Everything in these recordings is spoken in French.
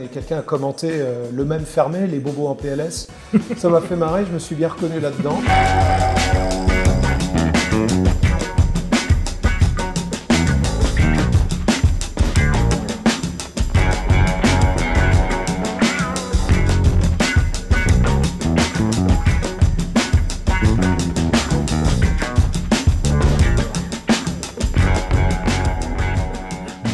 Rennes et quelqu'un a commenté le même fermé, les bobos en PLS. Ça m'a fait marrer, je me suis bien reconnu là-dedans.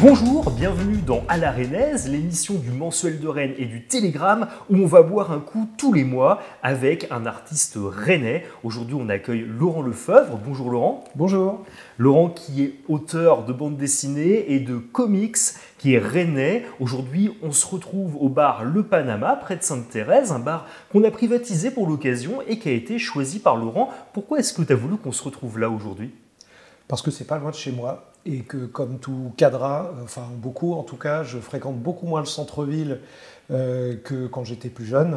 Bonjour, bienvenue dans À la Rennaise, l'émission du Mensuel de Rennes et du Télégramme où on va boire un coup tous les mois avec un artiste rennais. Aujourd'hui, on accueille Laurent Lefebvre. Bonjour Laurent. Bonjour. Laurent qui est auteur de bande dessinée et de comics, qui est rennais. Aujourd'hui, on se retrouve au bar Le Panama, près de Sainte-Thérèse, un bar qu'on a privatisé pour l'occasion et qui a été choisi par Laurent. Pourquoi est-ce que tu as voulu qu'on se retrouve là aujourd'hui ? Parce que c'est pas loin de chez moi et que comme tout cadra, enfin beaucoup en tout cas, je fréquente beaucoup moins le centre-ville que quand j'étais plus jeune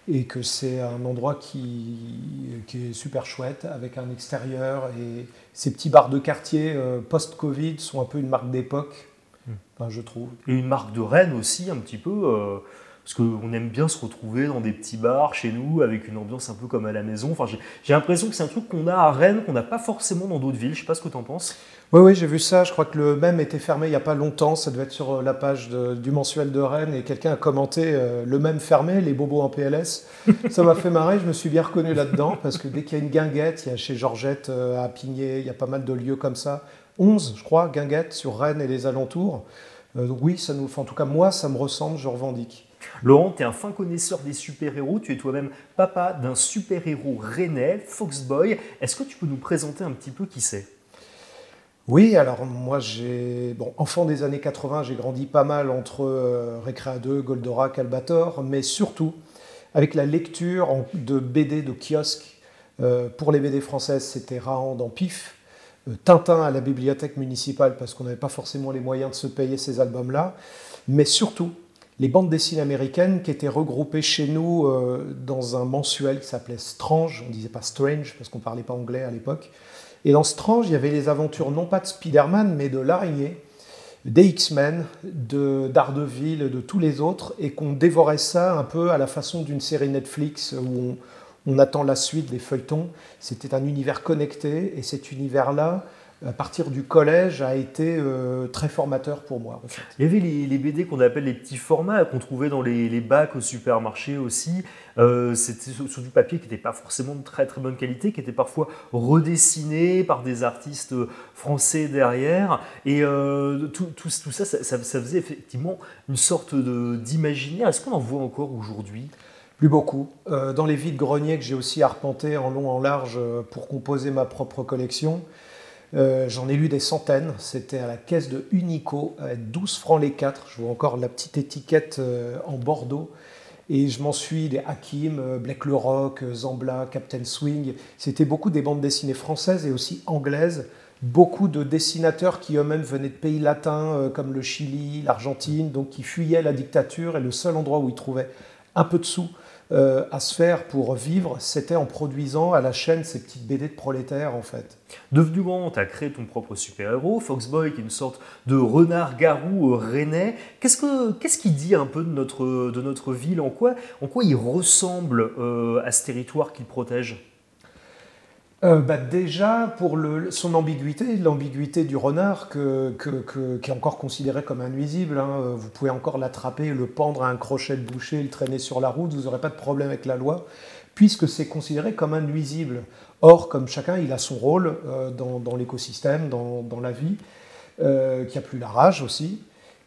et que c'est un endroit qui est super chouette avec un extérieur et ces petits bars de quartier post-Covid sont un peu une marque d'époque, enfin, je trouve. Et une marque de Rennes aussi un petit peu parce qu'on aime bien se retrouver dans des petits bars chez nous avec une ambiance un peu comme à la maison. Enfin, j'ai l'impression que c'est un truc qu'on a à Rennes, qu'on n'a pas forcément dans d'autres villes. Je ne sais pas ce que tu en penses. Oui, j'ai vu ça. Je crois que le même était fermé il n'y a pas longtemps. Ça devait être sur la page du Mensuel de Rennes et quelqu'un a commenté le même fermé, les bobos en PLS. Ça m'a fait marrer. Je me suis bien reconnu là-dedans parce que dès qu'il y a une guinguette, il y a chez Georgette à Pigné, il y a pas mal de lieux comme ça. 11, je crois, guinguettes sur Rennes et les alentours. Donc oui, en tout cas, moi, ça me ressemble, je revendique. Laurent, tu es un fin connaisseur des super-héros, tu es toi-même papa d'un super-héros rennais, Foxboy. Est-ce que tu peux nous présenter un petit peu qui c'est ? Oui, alors moi, enfant des années 80, j'ai grandi pas mal entre Récréa 2, Goldorak, Albator, mais surtout avec la lecture de BD de kiosque. Pour les BD françaises, c'était Rahan dans Pif, Tintin à la bibliothèque municipale, parce qu'on n'avait pas forcément les moyens de se payer ces albums-là, mais surtout les bandes dessinées américaines qui étaient regroupées chez nous dans un mensuel qui s'appelait Strange, on ne disait pas Strange parce qu'on ne parlait pas anglais à l'époque. Et dans Strange, il y avait les aventures non pas de Spider-Man, mais de l'araignée, des X-Men, de Daredevil, de tous les autres, et qu'on dévorait ça un peu à la façon d'une série Netflix où on attend la suite des feuilletons. C'était un univers connecté, et cet univers-là, à partir du collège, a été très formateur pour moi. En fait. Il y avait les BD qu'on appelle les petits formats, qu'on trouvait dans les bacs au supermarché aussi. C'était sur du papier qui n'était pas forcément de très très bonne qualité, qui était parfois redessiné par des artistes français derrière. Et tout ça, ça faisait effectivement une sorte d'imaginaire. Est-ce qu'on en voit encore aujourd'hui ? Plus beaucoup. Dans les vides-greniers que j'ai aussi arpenté en long en large pour composer ma propre collection, j'en ai lu des centaines. C'était à la caisse de Unico, à 12 francs les 4. Je vois encore la petite étiquette en bordeaux. Et je m'en suis des Hakim, Black le Rock, Zambla, Captain Swing. C'était beaucoup des bandes dessinées françaises et aussi anglaises. Beaucoup de dessinateurs qui eux-mêmes venaient de pays latins comme le Chili, l'Argentine, donc qui fuyaient la dictature. Et le seul endroit où ils trouvaient un peu de sous à se faire pour vivre, c'était en produisant à la chaîne ces petites BD de prolétaires en fait. Devenu grand, tu as créé ton propre super-héros, Foxboy, qui est une sorte de renard-garou rennais. Qu'est-ce qu'il dit un peu de notre ville ? En quoi il ressemble à ce territoire qu'il protège ? Déjà, pour son ambiguïté, l'ambiguïté du renard, qui est encore considéré comme un nuisible. Vous pouvez encore l'attraper, le pendre à un crochet de boucher, le traîner sur la route, vous n'aurez pas de problème avec la loi, puisque c'est considéré comme un nuisible. Or, comme chacun, il a son rôle dans l'écosystème, dans la vie, qui a plus la rage aussi,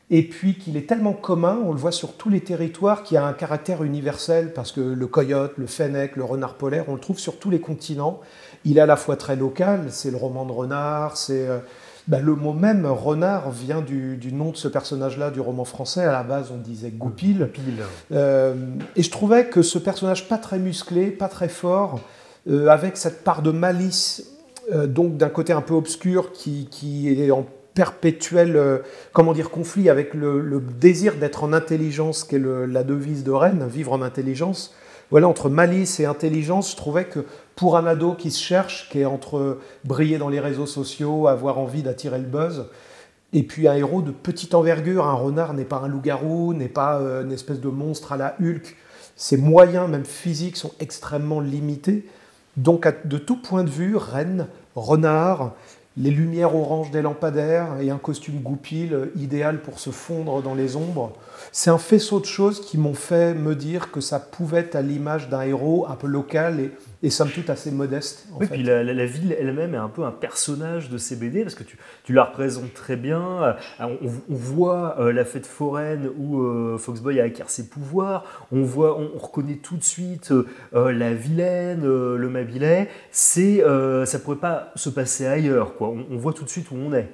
et puis qu'il est tellement commun, on le voit sur tous les territoires, qu'il a un caractère universel, parce que le coyote, le fennec, le renard polaire, on le trouve sur tous les continents. Il est à la fois très local, c'est le roman de renard, le mot même renard vient du nom de ce personnage-là du roman français. À la base, on disait Goupil. Et je trouvais que ce personnage pas très musclé, pas très fort, avec cette part de malice, donc d'un côté un peu obscur qui est en perpétuel conflit avec le désir d'être en intelligence, qui est la devise de Rennes, vivre en intelligence. Voilà, entre malice et intelligence, je trouvais que pour un ado qui se cherche, qui est entre briller dans les réseaux sociaux, avoir envie d'attirer le buzz, Et puis un héros de petite envergure, un renard n'est pas un loup-garou, n'est pas une espèce de monstre à la Hulk. Ses moyens, même physiques, sont extrêmement limités. Donc de tout point de vue, Rennes, renard, les lumières oranges des lampadaires et un costume goupil idéal pour se fondre dans les ombres, c'est un faisceau de choses qui m'ont fait me dire que ça pouvait être à l'image d'un héros un peu local et somme toute assez modeste. Oui, puis la ville elle-même est un peu un personnage de ces BD, parce que tu la représentes très bien. On voit la fête foraine où Foxboy acquiert ses pouvoirs, on reconnaît tout de suite la vilaine, le Mabilais. Ça pourrait pas se passer ailleurs, quoi. On voit tout de suite où on est.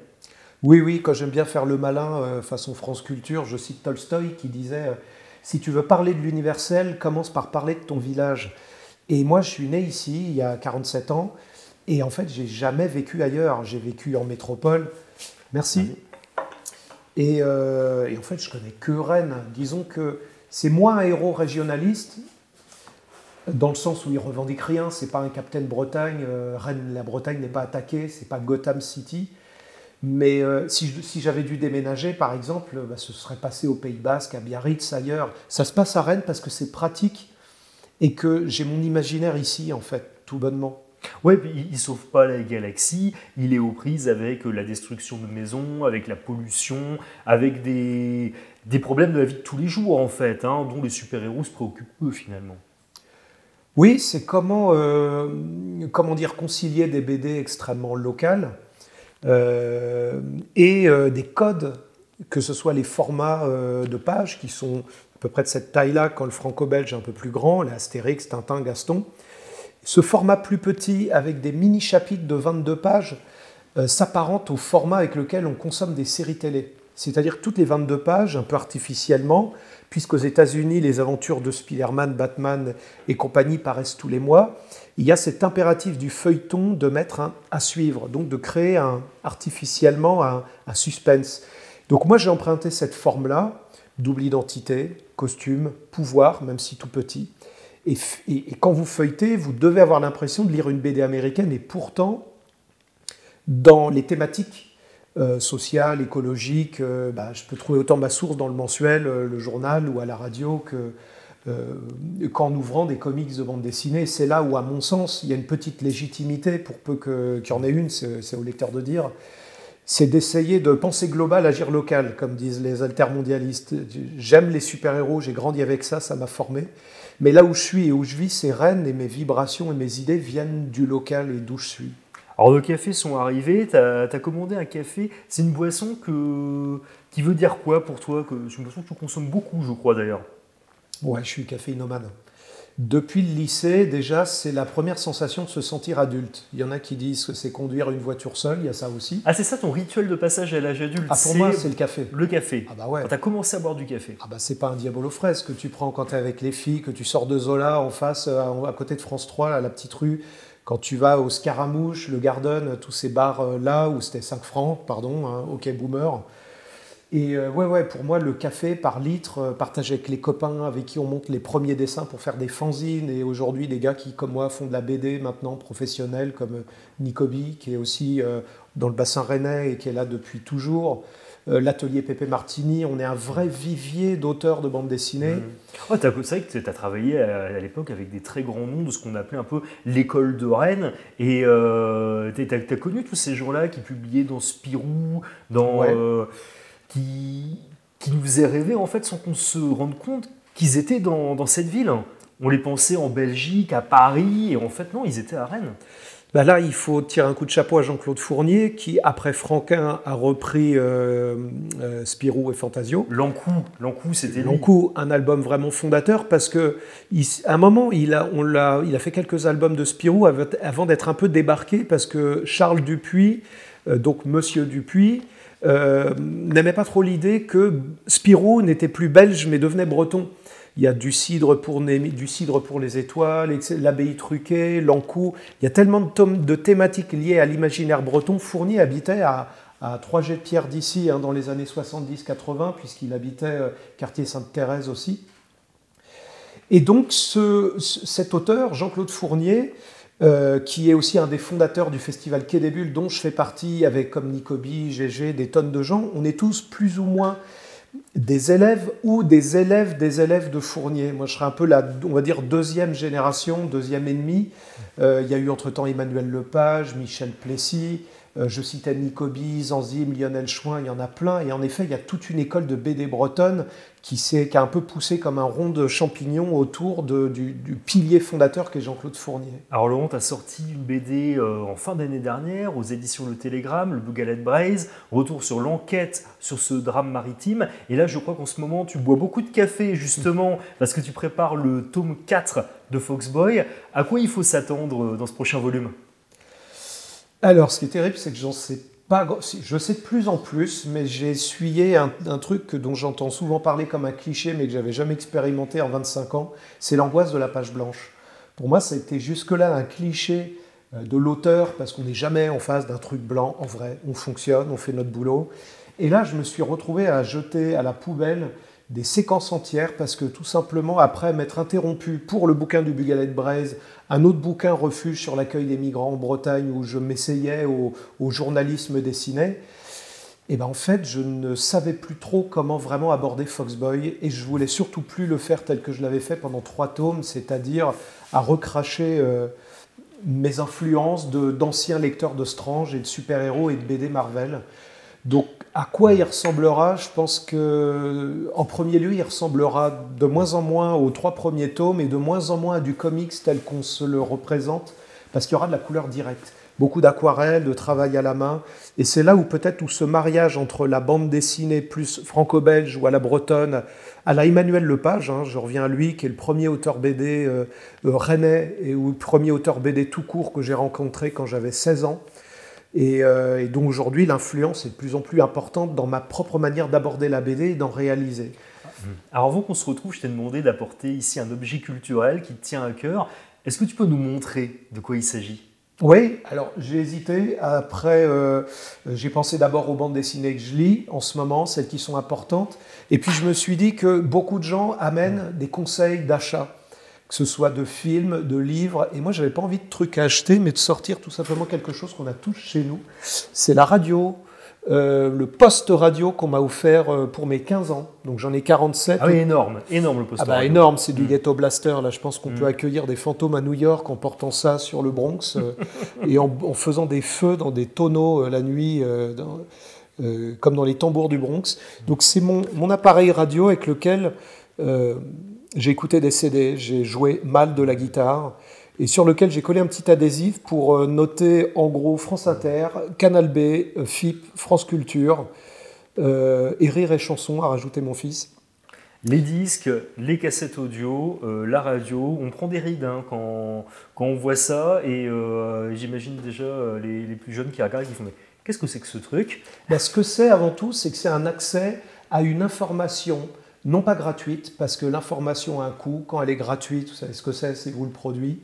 Oui, quand j'aime bien faire le malin, façon France Culture, je cite Tolstoï qui disait si tu veux parler de l'universel, commence par parler de ton village. Et moi, je suis né ici, il y a 47 ans, et en fait, j'ai jamais vécu ailleurs. J'ai vécu en métropole. Merci. Et en fait, je connais que Rennes. Disons que c'est moins un héros régionaliste, dans le sens où il revendique rien. C'est pas un Captain Bretagne. Rennes, la Bretagne n'est pas attaquée. C'est pas Gotham City. Mais si j'avais dû déménager, par exemple, ce serait passé au Pays Basque, à Biarritz, ailleurs. Ça se passe à Rennes parce que c'est pratique et que j'ai mon imaginaire ici, en fait, tout bonnement. Ouais, puis il ne sauve pas la galaxie, il est aux prises avec la destruction de maisons, avec la pollution, avec des problèmes de la vie de tous les jours, en fait, hein, dont les super-héros se préoccupent eux, finalement. Oui, c'est comment dire, concilier des BD extrêmement locales et des codes, que ce soit les formats de pages qui sont à peu près de cette taille-là, quand le franco-belge est un peu plus grand, les Astérix, Tintin, Gaston. Ce format plus petit, avec des mini-chapitres de 22 pages, s'apparente au format avec lequel on consomme des séries télé. C'est-à-dire toutes les 22 pages, un peu artificiellement, puisqu'aux États-Unis, les aventures de Spider-Man, Batman et compagnie paraissent tous les mois, il y a cet impératif du feuilleton de mettre à suivre, donc de créer artificiellement un suspense. Donc moi, j'ai emprunté cette forme-là, double identité, costume, pouvoir, même si tout petit. Et quand vous feuilletez, vous devez avoir l'impression de lire une BD américaine, et pourtant, dans les thématiques sociales, écologiques, je peux trouver autant ma source dans le mensuel, le journal ou à la radio qu'en ouvrant des comics de bande dessinée. C'est là où, à mon sens, il y a une petite légitimité, pour peu qu'il y en ait une, c'est au lecteur de dire, c'est d'essayer de penser global, agir local, comme disent les altermondialistes. J'aime les super-héros, j'ai grandi avec ça, ça m'a formé. Mais là où je suis et où je vis, c'est Rennes, et mes vibrations et mes idées viennent du local et d'où je suis. Alors, nos cafés sont arrivés, tu as commandé un café. C'est une boisson qui veut dire quoi pour toi? C'est une boisson que tu consommes beaucoup, je crois, d'ailleurs. Ouais, je suis caféinomane. Depuis le lycée, déjà, c'est la première sensation de se sentir adulte. Il y en a qui disent que c'est conduire une voiture seule, il y a ça aussi. Ah, c'est ça ton rituel de passage à l'âge adulte? Ah, pour moi, c'est le café. Le café. Ah bah ouais. Quand tu as commencé à boire du café. Ah bah c'est pas un Diabolo fraise que tu prends quand tu es avec les filles, que tu sors de Zola en face, à côté de France 3, à la petite rue, quand tu vas au Scaramouche, le Garden, tous ces bars-là, où c'était 5 francs, pardon, hein, OK Boomer. Et ouais, pour moi, le café par litre, partagé avec les copains avec qui on monte les premiers dessins pour faire des fanzines, et aujourd'hui des gars qui, comme moi, font de la BD maintenant professionnelle, comme Nicobi, qui est aussi dans le bassin rennais et qui est là depuis toujours, l'atelier Pépé Martini, on est un vrai vivier d'auteurs de bande dessinée. Oh, c'est vrai que tu as travaillé à l'époque avec des très grands noms de ce qu'on appelait un peu l'école de Rennes, et tu as connu tous ces gens-là qui publiaient dans Spirou, dans... Ouais. Qui nous faisaient rêver, en fait, sans qu'on se rende compte qu'ils étaient dans cette ville. On les pensait en Belgique, à Paris, et en fait, non, ils étaient à Rennes. Bah là, il faut tirer un coup de chapeau à Jean-Claude Fournier, qui, après Franquin, a repris Spirou et Fantasio. L'Ankou, c'était lui. L'Ankou, un album vraiment fondateur, parce qu'à un moment, il a fait quelques albums de Spirou avant d'être un peu débarqué, parce que Charles Dupuis, donc Monsieur Dupuis, n'aimait pas trop l'idée que Spirou n'était plus belge mais devenait breton. Il y a du cidre pour les étoiles, l'abbaye truquée, l'Ankou. Il y a tellement de thématiques liées à l'imaginaire breton. Fournier habitait à 3 jets de pierre d'ici, hein, dans les années 70-80, puisqu'il habitait quartier Sainte-Thérèse aussi. Et donc cet auteur, Jean-Claude Fournier, qui est aussi un des fondateurs du festival Quai des Bulles, dont je fais partie, avec comme Nicobi, GG, des tonnes de gens. On est tous plus ou moins des élèves ou des élèves de Fournier. Moi, je serais un peu la, on va dire, deuxième génération, deuxième ennemi. Il y a eu entre-temps Emmanuel Lepage, Michel Plessis, je citais Nicobi, Zanzim, Lionel Chouin, il y en a plein. Et en effet, il y a toute une école de BD bretonne qui a un peu poussé comme un rond de champignon autour du pilier fondateur qu'est Jean-Claude Fournier. Alors Laurent, tu as sorti une BD en fin d'année dernière aux éditions Le Télégramme, Le Bougalet de Braise, retour sur l'enquête sur ce drame maritime. Et là, je crois qu'en ce moment, tu bois beaucoup de café justement parce que tu prépares le tome 4 de Foxboy. À quoi il faut s'attendre dans ce prochain volume ? Alors, ce qui est terrible, c'est que j'en sais pas. Je sais de plus en plus, mais j'ai essuyé un truc dont j'entends souvent parler comme un cliché, mais que j'avais jamais expérimenté en 25 ans. C'est l'angoisse de la page blanche. Pour moi, ça a été jusque-là un cliché de l'auteur, parce qu'on n'est jamais en face d'un truc blanc. En vrai, on fonctionne, on fait notre boulot. Et là, je me suis retrouvé à jeter à la poubelle des séquences entières parce que tout simplement, après m'être interrompu pour le bouquin du Bougalet de Braise, un autre bouquin Refuge sur l'accueil des migrants en Bretagne où je m'essayais au journalisme dessiné, et ben en fait, je ne savais plus trop comment vraiment aborder Foxboy et je voulais surtout plus le faire tel que je l'avais fait pendant 3 tomes, c'est-à-dire à recracher mes influences d'anciens lecteurs de Strange et de super-héros et de BD Marvel. Donc, à quoi il ressemblera ? Je pense qu'en premier lieu, il ressemblera de moins en moins aux 3 premiers tomes et de moins en moins à du comics tel qu'on se le représente, parce qu'il y aura de la couleur directe. Beaucoup d'aquarelles, de travail à la main. Et c'est là où peut-être où ce mariage entre la bande dessinée plus franco-belge ou à la bretonne, à la Emmanuel Lepage, je reviens à lui, qui est le premier auteur BD rennais et le premier auteur BD tout court que j'ai rencontré quand j'avais 16 ans. Et donc aujourd'hui, l'influence est de plus en plus importante dans ma propre manière d'aborder la BD et d'en réaliser. Alors avant qu'on se retrouve, je t'ai demandé d'apporter ici un objet culturel qui te tient à cœur. Est-ce que tu peux nous montrer de quoi il s'agit ? Oui, alors j'ai hésité. Après, j'ai pensé d'abord aux bandes dessinées que je lis en ce moment, celles qui sont importantes. Et puis je me suis dit que beaucoup de gens amènent des conseils d'achat, que ce soit de films, de livres. Et moi, je n'avais pas envie de trucs à acheter, mais de sortir tout simplement quelque chose qu'on a tous chez nous. C'est la radio, le poste radio qu'on m'a offert pour mes 15 ans. Donc j'en ai 47. Ah oui, énorme le poste radio. Énorme, c'est du Ghetto Blaster. Là, je pense qu'on peut accueillir des fantômes à New York en portant ça sur le Bronx et en faisant des feux dans des tonneaux la nuit, comme dans les tambours du Bronx. Donc c'est mon appareil radio avec lequel j'ai écouté des CD, j'ai joué mal de la guitare et sur lequel j'ai collé un petit adhésif pour noter en gros France Inter, Canal B, FIP, France Culture et Rire et Chanson, a rajouté mon fils. Les disques, les cassettes audio, la radio, on prend des rides quand on voit ça et j'imagine déjà les plus jeunes qui regardent et qui font « mais qu'est-ce que c'est que ce truc ?» Ce que c'est avant tout, c'est que c'est un accès à une information non pas gratuite, parce que l'information a un coût. Quand elle est gratuite, vous savez ce que c'est vous le produit.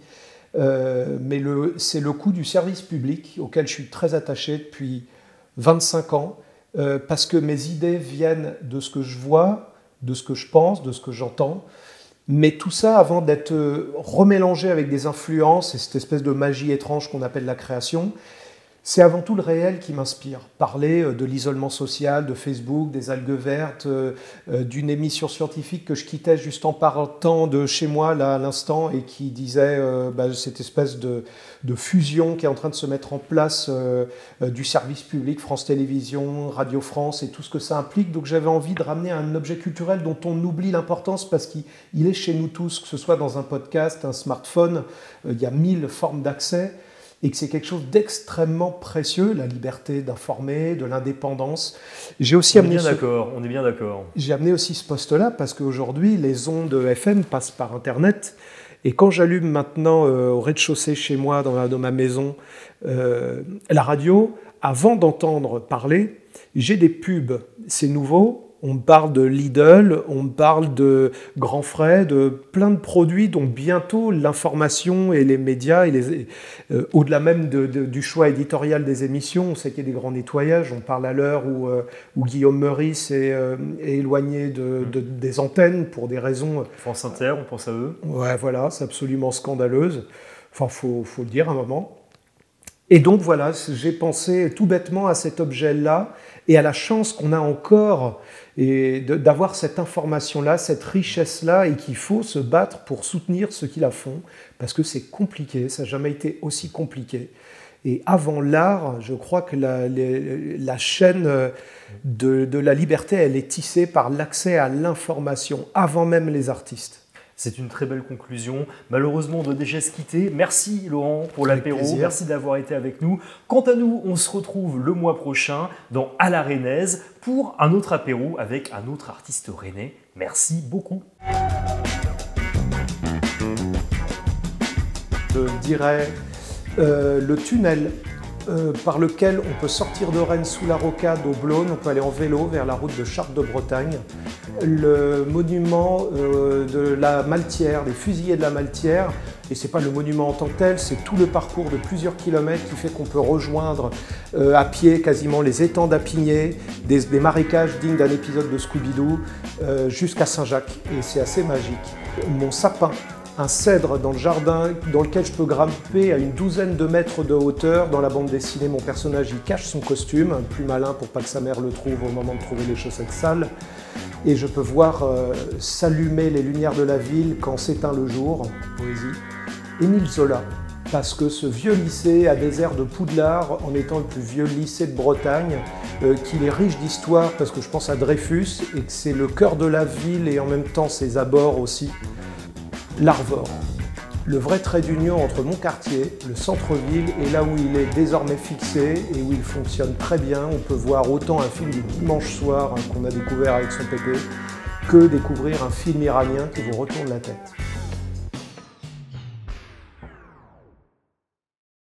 Mais c'est le coût du service public auquel je suis très attaché depuis 25 ans, parce que mes idées viennent de ce que je vois, de ce que je pense, de ce que j'entends. Mais tout ça, avant d'être remélangé avec des influences et cette espèce de magie étrange qu'on appelle la création, c'est avant tout le réel qui m'inspire. Parler de l'isolement social, de Facebook, des algues vertes, d'une émission scientifique que je quittais juste en partant de chez moi là, à l'instant et qui disait cette espèce de fusion qui est en train de se mettre en place du service public, France Télévisions, Radio France et tout ce que ça implique. Donc j'avais envie de ramener un objet culturel dont on oublie l'importance parce qu'il est chez nous tous, que ce soit dans un podcast, un smartphone, il y a 1000 formes d'accès. Et que c'est quelque chose d'extrêmement précieux, la liberté d'informer, de l'indépendance. J'ai aussi on est bien d'accord. J'ai amené aussi ce poste-là parce qu'aujourd'hui, les ondes FM passent par Internet. Et quand j'allume maintenant au rez-de-chaussée chez moi, dans ma maison, la radio, avant d'entendre parler, j'ai des pubs. C'est nouveau. On me parle de Lidl, on me parle de Grand Frais, de plein de produits dont bientôt l'information et les médias, au-delà même du choix éditorial des émissions, on sait qu'il y a des grands nettoyages, on parle à l'heure où Guillaume Meurice est éloigné des antennes pour des raisons... France Inter, on pense à eux. Ouais, voilà, c'est absolument scandaleuse. Enfin, faut le dire à un moment. Et donc voilà, j'ai pensé tout bêtement à cet objet-là et à la chance qu'on a encore d'avoir cette information-là, cette richesse-là, et qu'il faut se battre pour soutenir ceux qui la font, parce que c'est compliqué, ça n'a jamais été aussi compliqué. Et avant l'art, je crois que la chaîne de la liberté, elle est tissée par l'accès à l'information, avant même les artistes. C'est une très belle conclusion. Malheureusement, on doit déjà se quitter. Merci Laurent pour l'apéro. Merci d'avoir été avec nous. Quant à nous, on se retrouve le mois prochain dans À la Rennaise pour un autre apéro avec un autre artiste rennais. Merci beaucoup. Je dirais le tunnel par lequel on peut sortir de Rennes sous la rocade au Blône, on peut aller en vélo vers la route de Chartres de Bretagne. Le monument de la Maletière, des fusillés de la Maletière, et c'est pas le monument en tant que tel, c'est tout le parcours de plusieurs kilomètres qui fait qu'on peut rejoindre à pied quasiment les étangs d'Apigné, des marécages dignes d'un épisode de Scooby-Doo, jusqu'à Saint-Jacques, et c'est assez magique. Mon sapin, un cèdre dans le jardin dans lequel je peux grimper à une douzaine de mètres de hauteur. Dans la bande dessinée, mon personnage il cache son costume, plus malin pour pas que sa mère le trouve au moment de trouver les chaussettes sales. Et je peux voir s'allumer les lumières de la ville quand s'éteint le jour, poésie. Émile Zola, parce que ce vieux lycée a des airs de Poudlard en étant le plus vieux lycée de Bretagne, qu'il est riche d'histoire parce que je pense à Dreyfus et que c'est le cœur de la ville et en même temps ses abords aussi. L'Arvor, le vrai trait d'union entre mon quartier, le centre-ville, et là où il est désormais fixé et où il fonctionne très bien. On peut voir autant un film du dimanche soir qu'on a découvert avec son pépé que découvrir un film iranien qui vous retourne la tête.